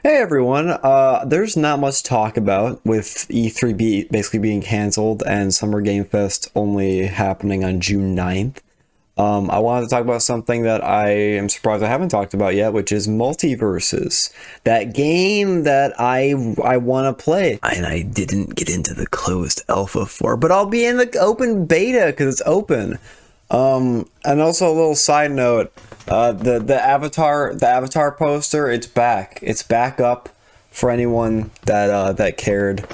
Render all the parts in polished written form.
Hey everyone, there's not much to talk about with basically being canceled and Summer Game Fest only happening on June 9th. I wanted to talk about something that I am surprised I haven't talked about yet, which is Multiversus. That game that I want to play. And I didn't get into the closed alpha for, but I'll be in the open beta because it's open. And also a little side note, the avatar poster, it's back. It's back up for anyone that cared,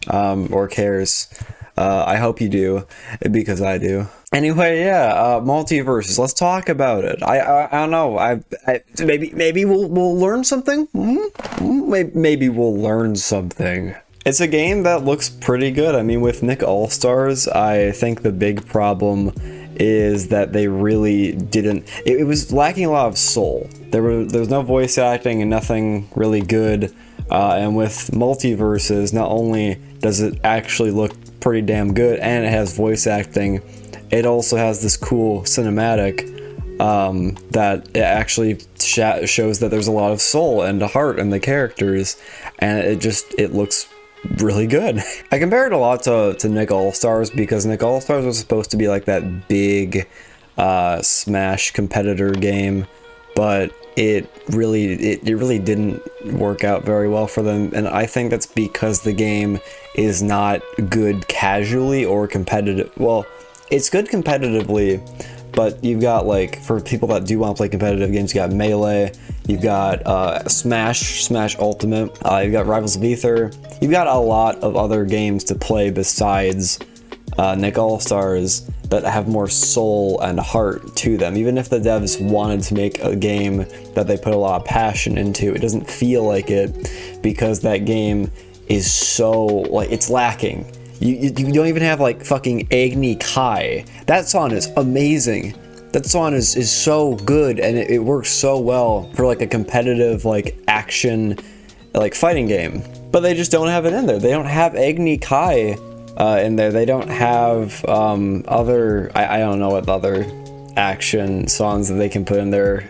or cares. I hope you do, because I do. Anyway, yeah, Multiverses. Let's talk about it. I don't know. Maybe we'll learn something. Maybe we'll learn something. It's a game that looks pretty good. I mean, with Nick All-Stars, I think the big problem is that they really didn't. It was lacking a lot of soul. There was no voice acting and nothing really good. And with Multiverses, not only does it actually look pretty damn good, and it has voice acting, it also has this cool cinematic that it actually shows that there's a lot of soul and heart in the characters, and it looks really good. I compare it a lot to Nick All-Stars because Nick All-Stars was supposed to be like that big Smash competitor game, but it really didn't work out very well for them, and I think that's because the game is not good casually or competitive. Well, it's good competitively, but you've got, like, for people that do want to play competitive games, you got Melee, you've got Smash Ultimate, you've got Rivals of Aether, you've got a lot of other games to play besides Nick All-Stars that have more soul and heart to them. Even if the devs wanted to make a game that they put a lot of passion into, it doesn't feel like it because that game is so, like, it's lacking. You don't even have, like, fucking Agni Kai. That song is amazing. That song is so good, and it works so well for, like, a competitive, like, action, like, fighting game. But they just don't have it in there. They don't have Agni Kai in there. They don't have other, I don't know what other action songs that they can put in there,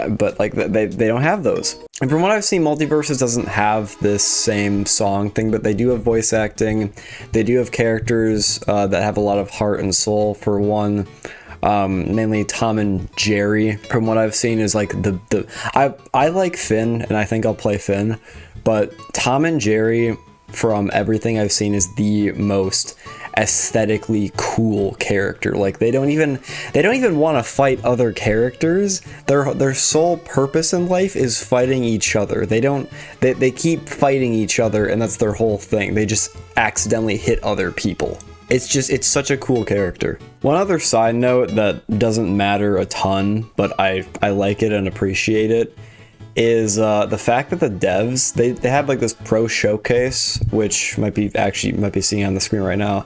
but like they don't have those. And from what I've seen, Multiversus doesn't have this same song thing, but they do have voice acting. They do have characters that have a lot of heart and soul. For one, mainly Tom and Jerry. From what I've seen, is like I like Finn, and I think I'll play Finn, but Tom and Jerry, from everything I've seen, is the most aesthetically cool character. Like, they don't even want to fight other characters. Their sole purpose in life is fighting each other. They keep fighting each other, and that's their whole thing. They just accidentally hit other people. It's such a cool character. One other side note that doesn't matter a ton, but I like it and appreciate it, is the fact that the devs, they have like this pro showcase, which might be seeing on the screen right now,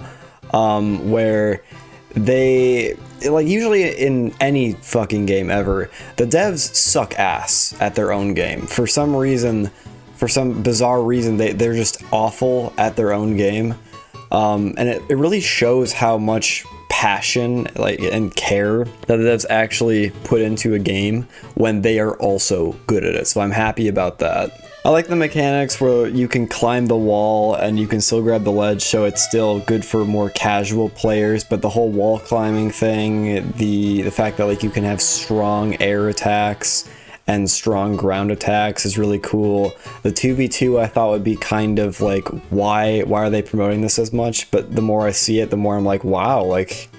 where they, like, usually in any fucking game ever, the devs suck ass at their own game. For some bizarre reason, they're just awful at their own game, and it really shows how much passion, like, and care that the devs actually put into a game when they are also good at it. So I'm happy about that. I like the mechanics where you can climb the wall and you can still grab the ledge, so it's still good for more casual players. But the whole wall climbing thing, the fact that, like, you can have strong air attacks and strong ground attacks is really cool. The 2v2 I thought would be kind of like, why are they promoting this as much? But the more I see it, the more I'm like, wow, like,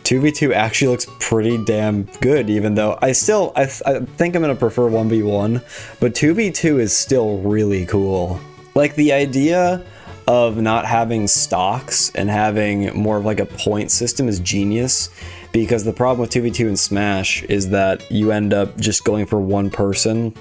2v2 actually looks pretty damn good, even though I think I'm gonna prefer 1v1, but 2v2 is still really cool. Like, the idea of not having stocks and having more of like a point system is genius, because the problem with 2v2 and Smash is that you end up just going for one person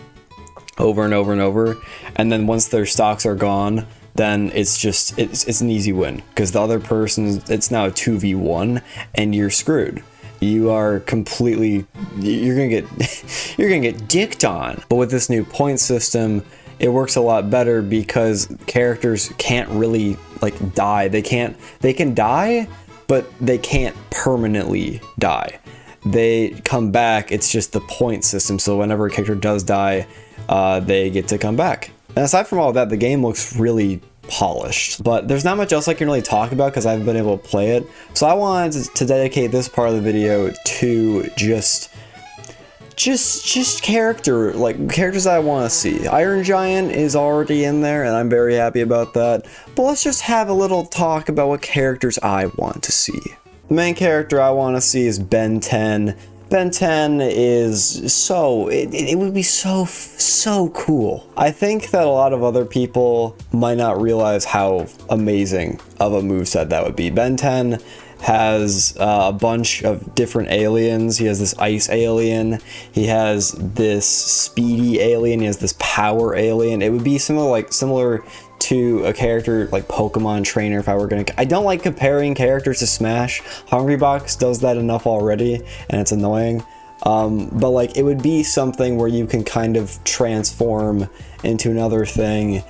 over and over and over, and then once their stocks are gone, then it's an easy win, because the other person, it's now a 2v1 and you're screwed. You are completely, you're gonna get dicked on. But with this new point system, it works a lot better because characters can't really, like, die. They can die, but they can't permanently die. They come back, it's just the point system, so whenever a character does die, they get to come back. And aside from all that, the game looks really polished, but there's not much else I can really talk about because I haven't been able to play it. So I wanted to dedicate this part of the video to just characters I want to see. Iron Giant is already in there and I'm very happy about that, but let's just have a little talk about what characters I want to see. The main character I want to see is Ben 10. Ben 10 is so, it would be so cool. I think that a lot of other people might not realize how amazing of a moveset that would be. Ben 10 has a bunch of different aliens. He has this ice alien, he has this speedy alien, he has this power alien. It would be similar to a character like Pokemon Trainer if I were gonna. I don't like comparing characters to Smash. Hungrybox does that enough already and it's annoying. But like it would be something where you can kind of transform into another thing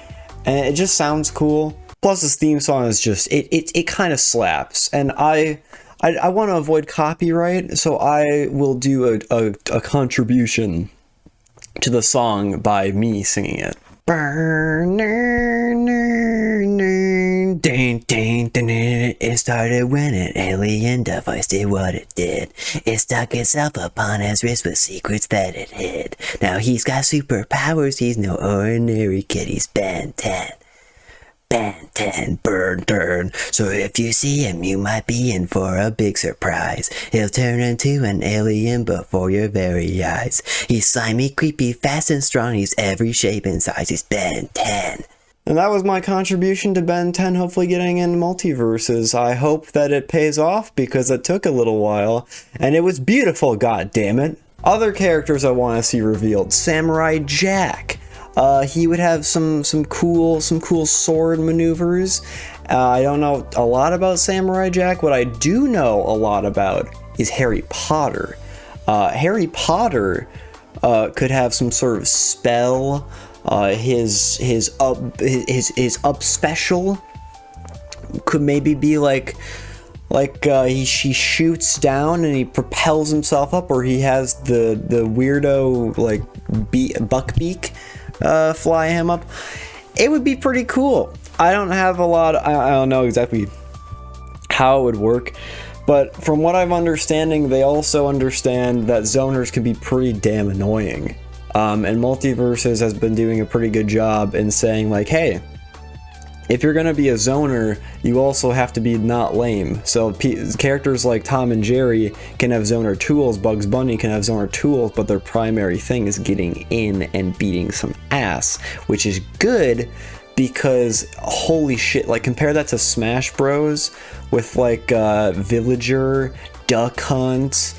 and it just sounds cool. Plus this theme song is just, it kind of slaps, and I want to avoid copyright, so I will do a contribution to the song by me singing it. It started when an alien device did what it did. It stuck itself upon his wrist with secrets that it hid. Now he's got superpowers, he's no ordinary kid, he's Ben 10. Ben 10, burn, turn. So if you see him, you might be in for a big surprise. He'll turn into an alien before your very eyes. He's slimy, creepy, fast and strong. He's every shape and size. He's Ben 10. And that was my contribution to Ben 10, hopefully getting in Multiversus. I hope that it pays off because it took a little while. And it was beautiful, god damn it. Other characters I want to see revealed. Samurai Jack. He would have some cool sword maneuvers. I don't know a lot about Samurai Jack. What I do know a lot about is Harry Potter. Harry Potter could have some sort of spell. His up special could maybe be like he shoots down and he propels himself up, or he has the weirdo like buckbeak fly him up. It would be pretty cool. I don't know exactly how it would work, but from what I'm understanding, they also understand that zoners can be pretty damn annoying. And Multiversus has been doing a pretty good job in saying like, hey, if you're gonna be a zoner, you also have to be not lame. So characters like Tom and Jerry can have zoner tools, Bugs Bunny can have zoner tools, but their primary thing is getting in and beating some ass, which is good because holy shit, like compare that to Smash Bros with like Villager, Duck Hunt,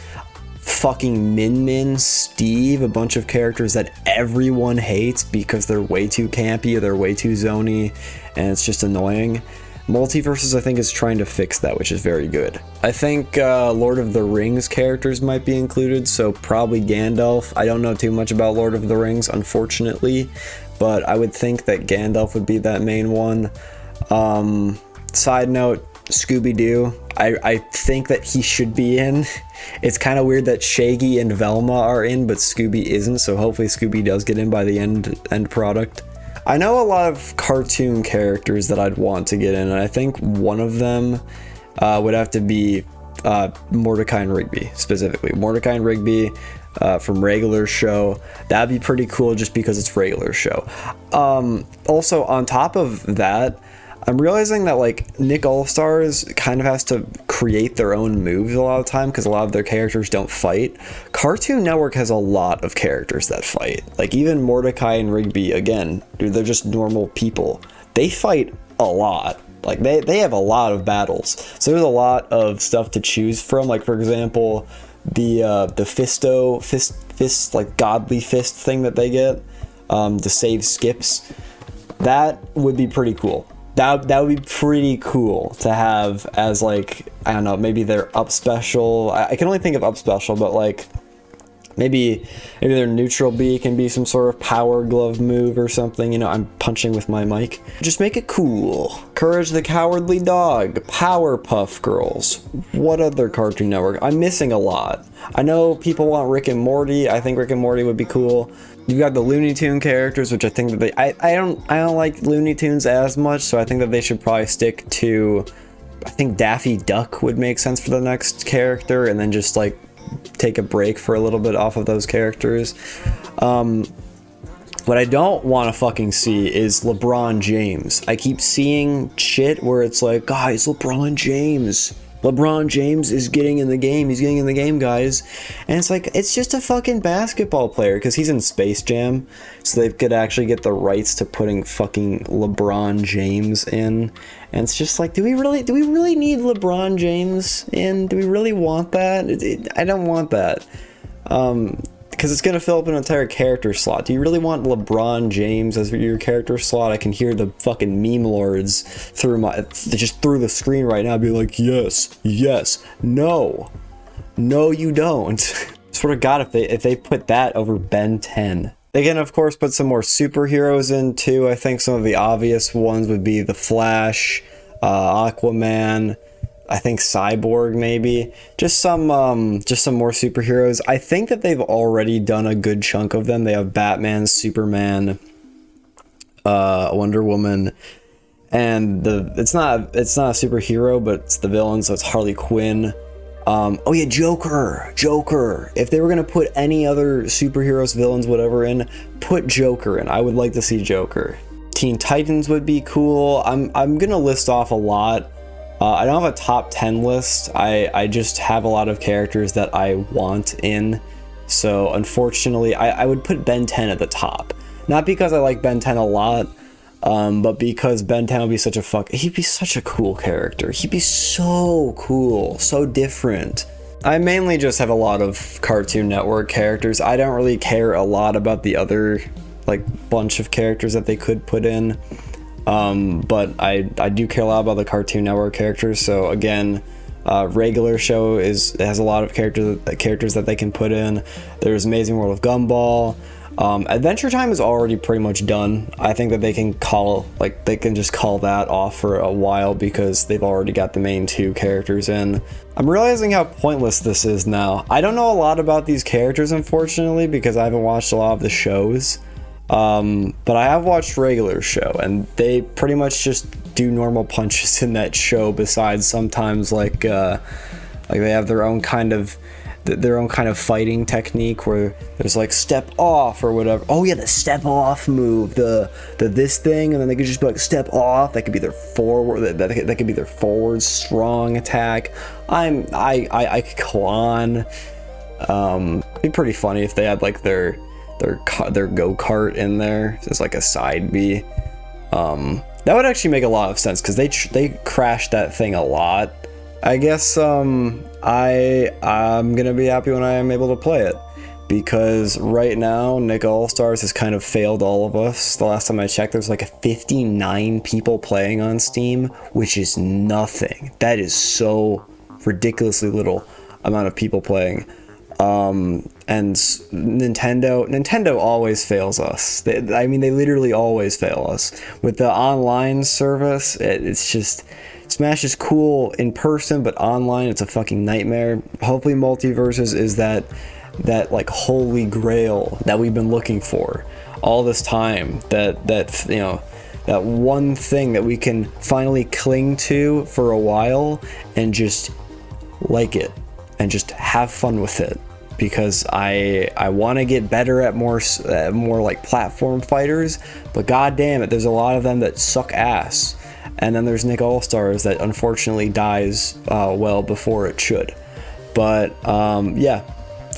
fucking Min, Steve, a bunch of characters that everyone hates because they're way too campy or they're way too zony and it's just annoying. Multiversus, I think, is trying to fix that, which is very good. I think Lord of the Rings characters might be included, so probably Gandalf. I don't know too much about Lord of the Rings, unfortunately, but I would think that Gandalf would be that main one. Side note, Scooby-Doo. I think that he should be in. It's kind of weird that Shaggy and Velma are in, but Scooby isn't, so hopefully Scooby does get in by the end product. I know a lot of cartoon characters that I'd want to get in, and I think one of them would have to be Mordecai and Rigby, specifically. Mordecai and Rigby from Regular Show. That'd be pretty cool just because it's Regular Show. Also, on top of that, I'm realizing that like Nick All-Stars kind of has to create their own moves a lot of the time because a lot of their characters don't fight. Cartoon Network has a lot of characters that fight. Like even Mordecai and Rigby, again, dude, they're just normal people. They fight a lot. Like they have a lot of battles. So there's a lot of stuff to choose from. Like for example, the fist like godly fist thing that they get to save skips. That would be pretty cool. That would be pretty cool to have as like, I don't know, maybe their up special. I can only think of up special, but like maybe their neutral B can be some sort of power glove move or something. You know, I'm punching with my mic. Just make it cool. Courage the Cowardly Dog, Powerpuff Girls. What other Cartoon Network? I'm missing a lot. I know people want Rick and Morty. I think Rick and Morty would be cool. You've got the Looney Tune characters, which I think that I don't like Looney Tunes as much, so I think that they should probably stick to, I think Daffy Duck would make sense for the next character, and then just like take a break for a little bit off of those characters. What I don't want to fucking see is LeBron James. I keep seeing shit where it's like, guys, LeBron James is getting in the game. He's getting in the game, guys. And it's like, it's just a fucking basketball player because he's in Space Jam. So they could actually get the rights to putting fucking LeBron James in. And it's just like, do we really need LeBron James in? Do we really want that? I don't want that. Because it's going to fill up an entire character slot. Do you really want LeBron James as your character slot? I can hear the fucking meme lords through the screen right now be like, yes, no, you don't. Sort of God, if they put that over Ben 10. They can, of course, put some more superheroes in, too. I think some of the obvious ones would be The Flash, Aquaman, I think Cyborg, maybe. Just some more superheroes. I think that they've already done a good chunk of them. They have Batman, Superman, Wonder Woman, and it's not a superhero, but it's the villain, so it's Harley Quinn. Oh yeah, Joker. If they were gonna put any other superheroes, villains, whatever in, put Joker in. I would like to see Joker. Teen Titans would be cool. I'm gonna list off a lot. I don't have a top 10 list. I just have a lot of characters that I want in. So unfortunately, I would put Ben 10 at the top. Not because I like Ben 10 a lot, but because Ben 10 would be he'd be such a cool character. He'd be so cool, so different. I mainly just have a lot of Cartoon Network characters. I don't really care a lot about the other bunch of characters that they could put in. But I do care a lot about the Cartoon Network characters. So again, regular show has a lot of characters that they can put in. There's Amazing World of Gumball. Adventure Time is already pretty much done. I think that they can just call that off for a while because they've already got the main two characters in. I'm realizing how pointless this is now. I don't know a lot about these characters, unfortunately, because I haven't watched a lot of the shows. But I have watched regular show, and they pretty much just do normal punches in that show, besides sometimes they have their own kind of fighting technique where there's like step off or whatever. Oh yeah, the step off move, the this thing, and then they could just be like step off. That could be their forward. That could be their forward strong attack. I could go on. It'd be pretty funny if they had like their go-kart in there as like a side B. That would actually make a lot of sense because they crashed that thing a lot. I guess I'm gonna be happy when I am able to play it, because right now Nick All-Stars has kind of failed all of us. The last time I checked, there's like 59 people playing on Steam, which is nothing. That is so ridiculously little amount of people playing. And Nintendo always fails us. They literally always fail us. With the online service, it's just, Smash is cool in person, but online it's a fucking nightmare. Hopefully Multiversus is that like holy grail that we've been looking for all this time. That one thing that we can finally cling to for a while and just like it and just have fun with it. Because I want to get better at more like platform fighters, but god damn it, there's a lot of them that suck ass. And then there's Nick All-Stars that unfortunately dies well before it should. But yeah,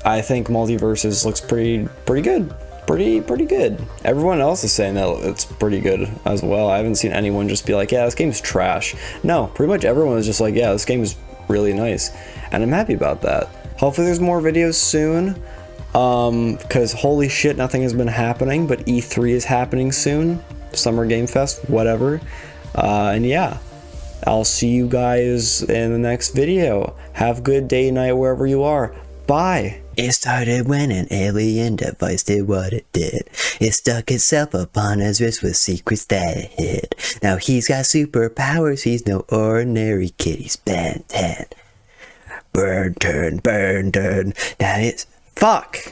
I think Multiversus looks pretty good. Pretty good. Everyone else is saying that it's pretty good as well. I haven't seen anyone just be like, yeah, this game's trash. No, pretty much everyone is just like, yeah, this game is really nice. And I'm happy about that. Hopefully there's more videos soon, because holy shit, nothing has been happening, but E3 is happening soon, Summer Game Fest, whatever, and yeah, I'll see you guys in the next video. Have a good day, night, wherever you are. Bye! It started when an alien device did what it did. It stuck itself upon his wrist with secrets that it hid. Now he's got superpowers, he's no ordinary kid, he's Ben 10. Burn, turn, now it's... Fuck!